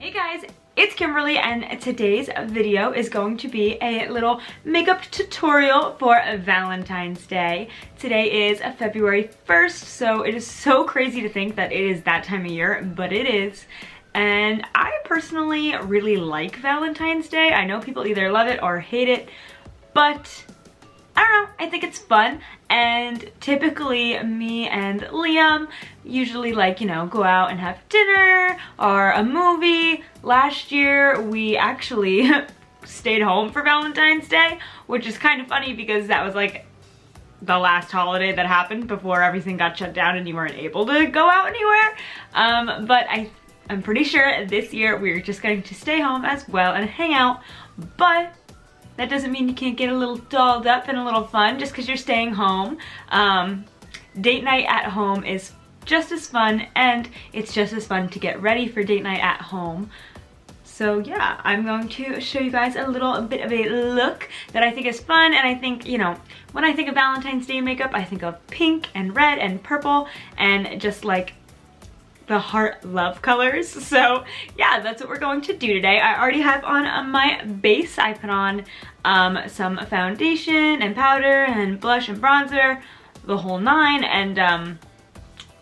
Hey guys, it's Kimberly and today's video is going to be a little makeup tutorial for Valentine's Day. Today is February 1st, so it is so crazy to think that it is that time of year, but it is. And I personally really like Valentine's Day. I know people either love it or hate it, but I don't know, I think it's fun. And typically me and Liam usually go out and have dinner or a movie. Last year we actually stayed home for Valentine's Day, which is kind of funny because that was like the last holiday that happened before everything got shut down and you weren't able to go out anywhere. But I'm pretty sure this year we're just going to stay home as well and hang out, but that doesn't mean you can't get a little dolled up and a little fun just because you're staying home. Date night at home is just as fun, and it's just as fun to get ready for date night at home. So yeah, I'm going to show you guys a little bit of a look that I think is fun, and I think, when I think of Valentine's Day makeup, I think of pink and red and purple and just like the heart love colors. So yeah, that's what we're going to do today. I already have on my base. I put on some foundation and powder and blush and bronzer, the whole nine, and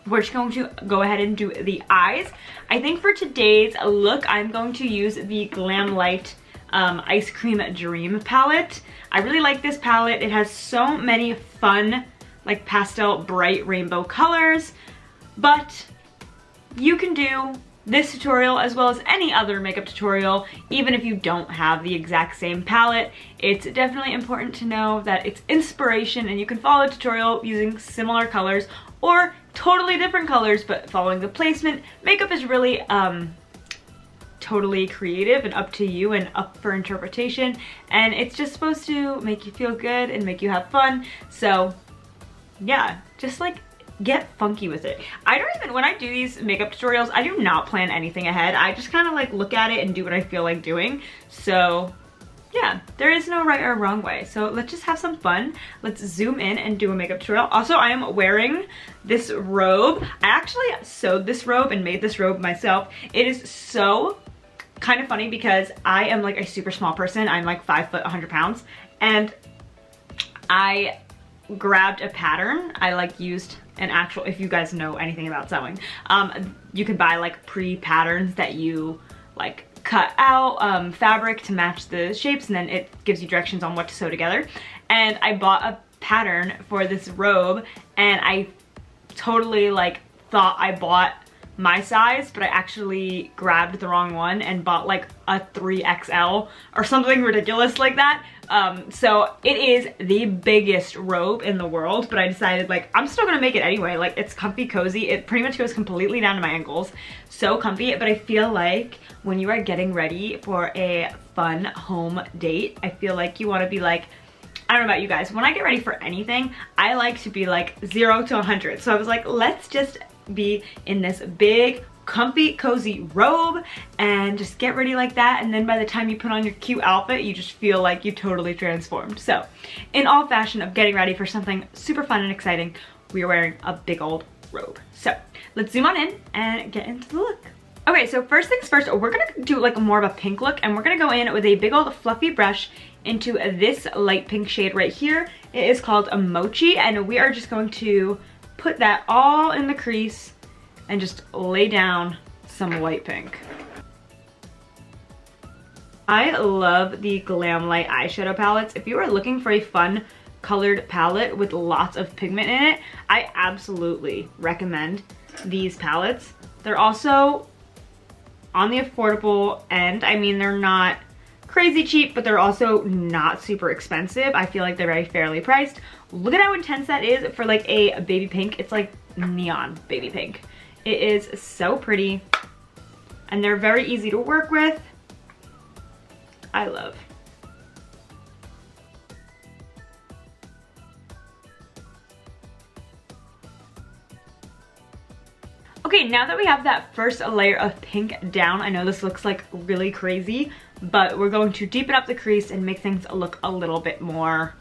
we're just going to go ahead and do the eyes. I think for today's look, I'm going to use the GlamLite Ice Cream Dream palette. I really like this palette. It has so many fun, like pastel, bright rainbow colors, but you can do this tutorial as well as any other makeup tutorial, even if you don't have the exact same palette. It's definitely important to know that it's inspiration and you can follow a tutorial using similar colors or totally different colors, but following the placement. Makeup is really totally creative and up to you and up for interpretation, and it's just supposed to make you feel good and make you have fun. So yeah, just like get funky with it. I don't even, when I do these makeup tutorials, I do not plan anything ahead. I just kind of like look at it and do what I feel like doing. So yeah, there is no right or wrong way. So let's just have some fun. Let's zoom in and do a makeup tutorial. Also, I am wearing this robe. I actually sewed this robe and made this robe myself. It is so kind of funny because I am like a super small person. I'm like 5 foot, 100 pounds. And I grabbed a pattern. I like used an actual, if you guys know anything about sewing, you can buy like pre-patterns that you like cut out fabric to match the shapes, and then it gives you directions on what to sew together. And I bought a pattern for this robe, and I totally like thought I bought my size, but I actually grabbed the wrong one and bought like a 3XL or something ridiculous like that. So it is the biggest robe in the world, but I decided like I'm still gonna make it anyway. Like, it's comfy, cozy. It pretty much goes completely down to my ankles. So comfy, but I feel like when you are getting ready for a fun home date, I feel like you want to be like, I don't know about you guys, when I get ready for anything, I like to be like 0 to 100. So I was like, let's just be in this big, comfy, cozy robe and just get ready like that. And then by the time you put on your cute outfit, you just feel like you totally transformed. So in all fashion of getting ready for something super fun and exciting, we are wearing a big old robe. So let's zoom on in and get into the look. Okay, so first things first, we're gonna do like more of a pink look, and we're gonna go in with a big old fluffy brush into this light pink shade right here. It is called a Mochi, and we are just going to put that all in the crease and just lay down some light pink. I love the GlamLite eyeshadow palettes. If you are looking for a fun colored palette with lots of pigment in it, I absolutely recommend these palettes. They're also on the affordable end. I mean, they're not crazy cheap, but they're also not super expensive. I feel like they're very fairly priced. Look at how intense that is for like a baby pink. It's like neon baby pink. It is so pretty, and they're very easy to work with. I love. Okay, now that we have that first layer of pink down, I know this looks like really crazy, but we're going to deepen up the crease and make things look a little bit more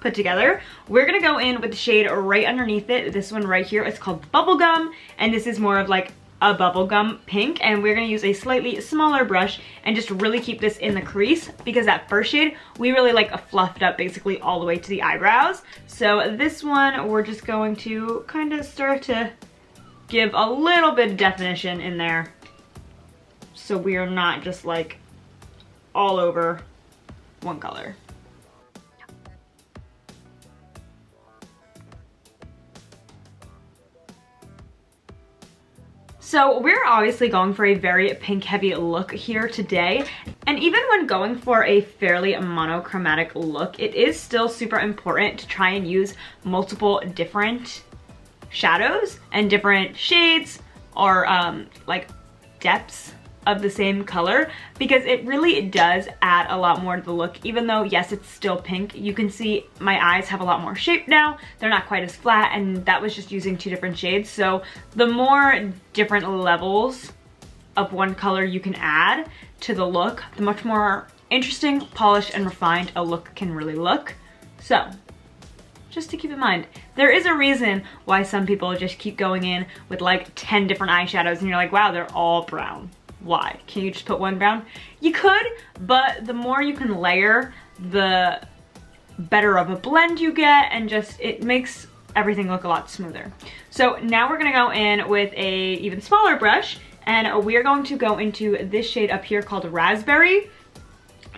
put together. We're gonna go in with the shade right underneath it. This one right here is called Bubblegum, and this is more of like a bubblegum pink, and we're gonna use a slightly smaller brush and just really keep this in the crease, because that first shade we really like fluffed up basically all the way to the eyebrows. So this one we're just going to kind of start to give a little bit of definition in there, so we are not just like all over one color. So we're obviously going for a very pink heavy look here today. And even when going for a fairly monochromatic look, it is still super important to try and use multiple different shadows and different shades or like depths of the same color, because it really does add a lot more to the look. Even though, yes, it's still pink, you can see my eyes have a lot more shape now. They're not quite as flat, and that was just using 2 different shades. So the more different levels of one color you can add to the look, the much more interesting, polished, and refined a look can really look. So just to keep in mind, there is a reason why some people just keep going in with like 10 different eyeshadows and you're like, wow, they're all brown. Why? Can you just put one brown? You could, but the more you can layer, the better of a blend you get, and just it makes everything look a lot smoother. So now we're gonna go in with a even smaller brush, and we are going to go into this shade up here called Raspberry.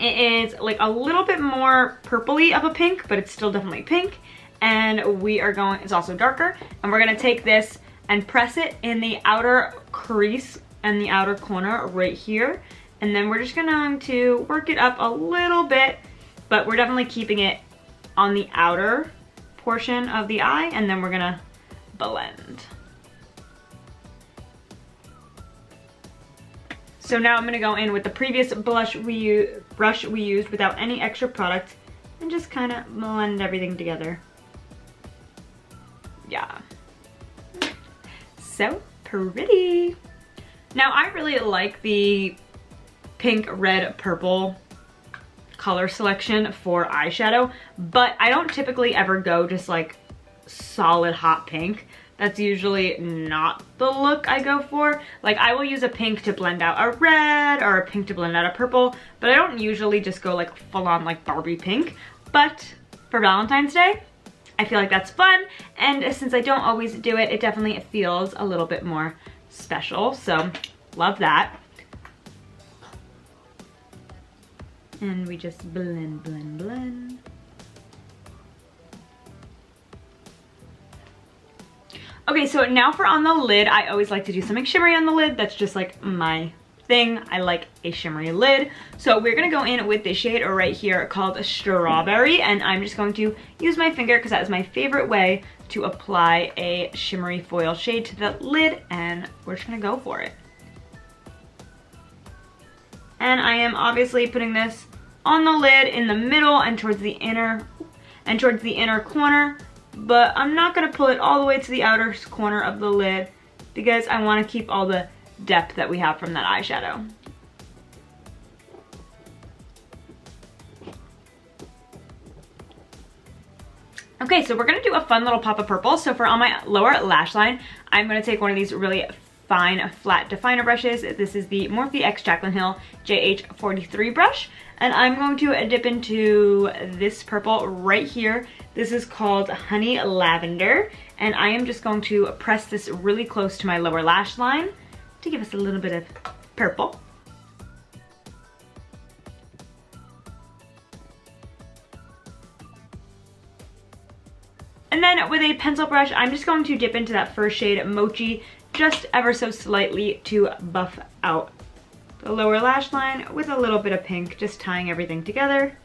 It is like a little bit more purpley of a pink, but it's still definitely pink. And we are going, it's also darker, and we're gonna take this and press it in the outer crease and the outer corner right here, and then we're just going to work it up a little bit, but we're definitely keeping it on the outer portion of the eye, and then we're gonna blend. So now I'm gonna go in with the previous brush we used without any extra product and just kind of blend everything together. Yeah, so pretty. Now I really like the pink, red, purple color selection for eyeshadow, but I don't typically ever go just like solid hot pink. That's usually not the look I go for. Like I will use a pink to blend out a red or a pink to blend out a purple, but I don't usually just go like full on like Barbie pink. But for Valentine's Day, I feel like that's fun, and since I don't always do it, it definitely feels a little bit more special, so love that. And we just blend, blend, blend. Okay, so now for on the lid, I always like to do something shimmery on the lid. That's just like my thing. I like a shimmery lid. So we're gonna go in with this shade right here called Strawberry, and I'm just going to use my finger because that is my favorite way to apply a shimmery foil shade to the lid, and we're just gonna go for it. And I am obviously putting this on the lid in the middle and towards the inner corner, but I'm not gonna pull it all the way to the outer corner of the lid because I wanna keep all the depth that we have from that eyeshadow. Okay, so we're gonna do a fun little pop of purple. So for on my lower lash line, I'm gonna take one of these really fine flat definer brushes. This is the Morphe X Jaclyn Hill JH43 brush, and I'm going to dip into this purple right here. This is called Honey Lavender, and I am just going to press this really close to my lower lash line to give us a little bit of purple. And then with a pencil brush, I'm just going to dip into that first shade, Mochi, just ever so slightly to buff out the lower lash line with a little bit of pink, just tying everything together.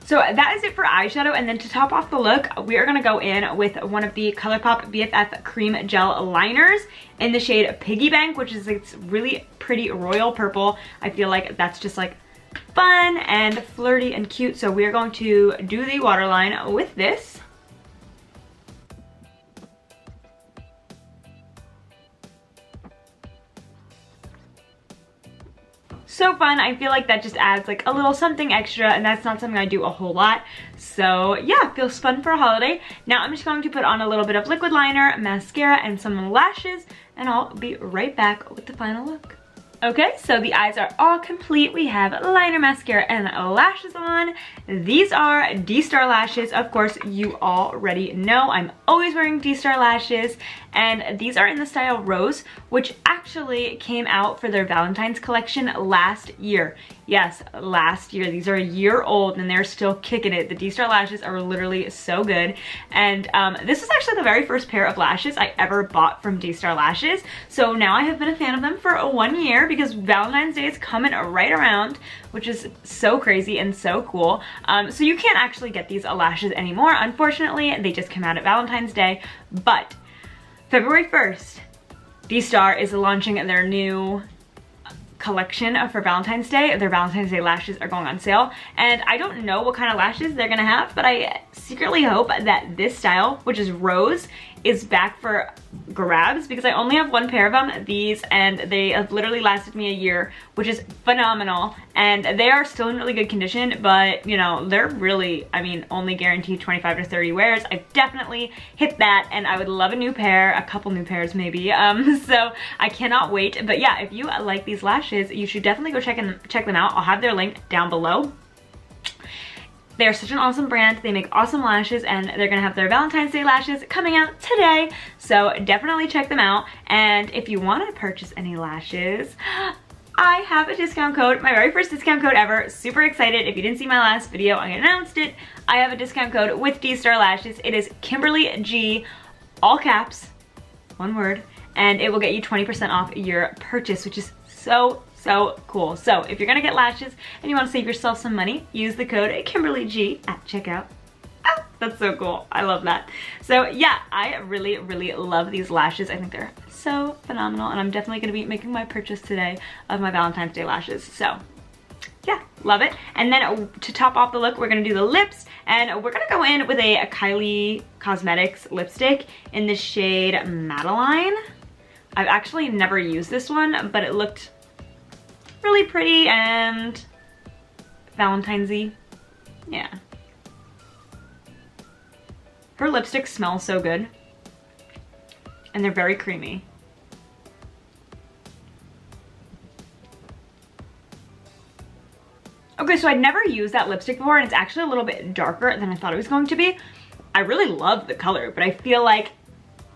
So that is it for eyeshadow, and then to top off the look, we are gonna go in with one of the ColourPop BFF Cream Gel Liners in the shade Piggy Bank, which is it's really pretty royal purple. I feel like that's just like fun and flirty and cute, so we are going to do the waterline with this. so fun. I feel like that just adds like a little something extra, and that's not something I do a whole lot. So yeah, feels fun for a holiday. Now I'm just going to put on a little bit of liquid liner, mascara, and some lashes, and I'll be right back with the final look. Okay, so the eyes are all complete. We have liner, mascara, and lashes on. These are DStar Lashes. Of course, you already know I'm always wearing DStar Lashes, and these are in the style Rose, which actually came out for their Valentine's collection last year. Yes, last year. These are a year old and they're still kicking it. The DStar Lashes are literally so good. And this is actually the very first pair of lashes I ever bought from DStar Lashes. So now I have been a fan of them for 1 year because Valentine's Day is coming right around, which is so crazy and so cool. So you can't actually get these lashes anymore. Unfortunately, they just came out at Valentine's Day. But February 1st, DStar is launching their new collection for Valentine's Day. Their Valentine's Day lashes are going on sale, and I don't know what kind of lashes they're gonna have, but I secretly hope that this style, which is Rose, is back for grabs because I only have one pair of them, these, and they have literally lasted me a year, which is phenomenal. And they are still in really good condition, but you know, they're really, I mean, only guaranteed 25 to 30 wears. I've definitely hit that, and I would love a new pair, a couple new pairs maybe. So I cannot wait. But yeah, if you like these lashes, you should definitely go check them out. I'll have their link down below. They're such an awesome brand. They make awesome lashes, and they're gonna have their Valentine's Day lashes coming out today. So definitely check them out. And if you wanna purchase any lashes, I have a discount code, my very first discount code ever. Super excited. If you didn't see my last video, I announced it. I have a discount code with DStar Lashes. It is Kimberlee G, all caps, one word, and it will get you 20% off your purchase, which is so cool. So if you're gonna get lashes and you want to save yourself some money, use the code KimberleeG at checkout. Ah, that's so cool. I love that. So yeah, I really love these lashes. I think they're so phenomenal, and I'm definitely gonna be making my purchase today of my Valentine's Day lashes. So yeah, love it. And then to top off the look, we're gonna do the lips, and we're gonna go in with a Kylie Cosmetics lipstick in the shade Madeline. I've actually never used this one, but it looked really pretty and Valentine's-y. Yeah. Her lipsticks smell so good, and they're very creamy. Okay, so I'd never used that lipstick before, and it's actually a little bit darker than I thought it was going to be. I really love the color, but I feel like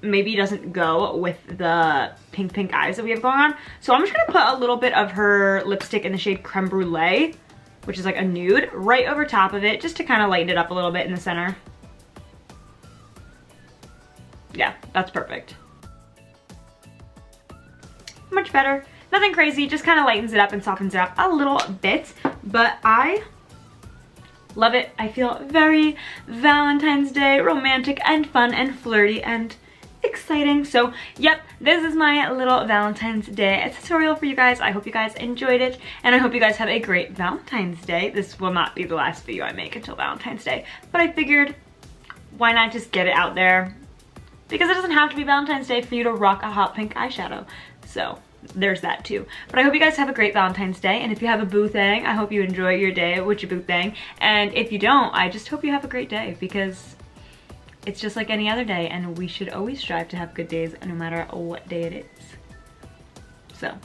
maybe doesn't go with the pink eyes that we have going on. So I'm just gonna put a little bit of her lipstick in the shade Creme Brulee, which is like a nude, right over top of it, just to kind of lighten it up a little bit in the center. Yeah, that's perfect. Much better. Nothing crazy, just kind of lightens it up and softens it up a little bit, but I love it. I feel very Valentine's Day romantic and fun and flirty and exciting. So yep, this is my little Valentine's Day tutorial for you guys. I hope you guys enjoyed it, and I hope you guys have a great Valentine's Day. This will not be the last video I make until Valentine's Day, but I figured why not just get it out there, because it doesn't have to be Valentine's Day for you to rock a hot pink eyeshadow. So there's that too. But I hope you guys have a great Valentine's Day, and if you have a boo thing, I hope you enjoy your day with your boo thing, and if you don't, I just hope you have a great day, because it's just like any other day, and we should always strive to have good days no matter what day it is. So,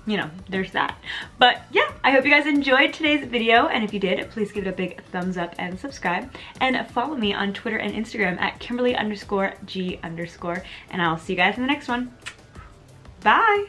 you know, there's that. But yeah, I hope you guys enjoyed today's video, and if you did, please give it a big thumbs up and subscribe, and follow me on Twitter and Instagram at Kimberlee_G_, and I'll see you guys in the next one. Bye!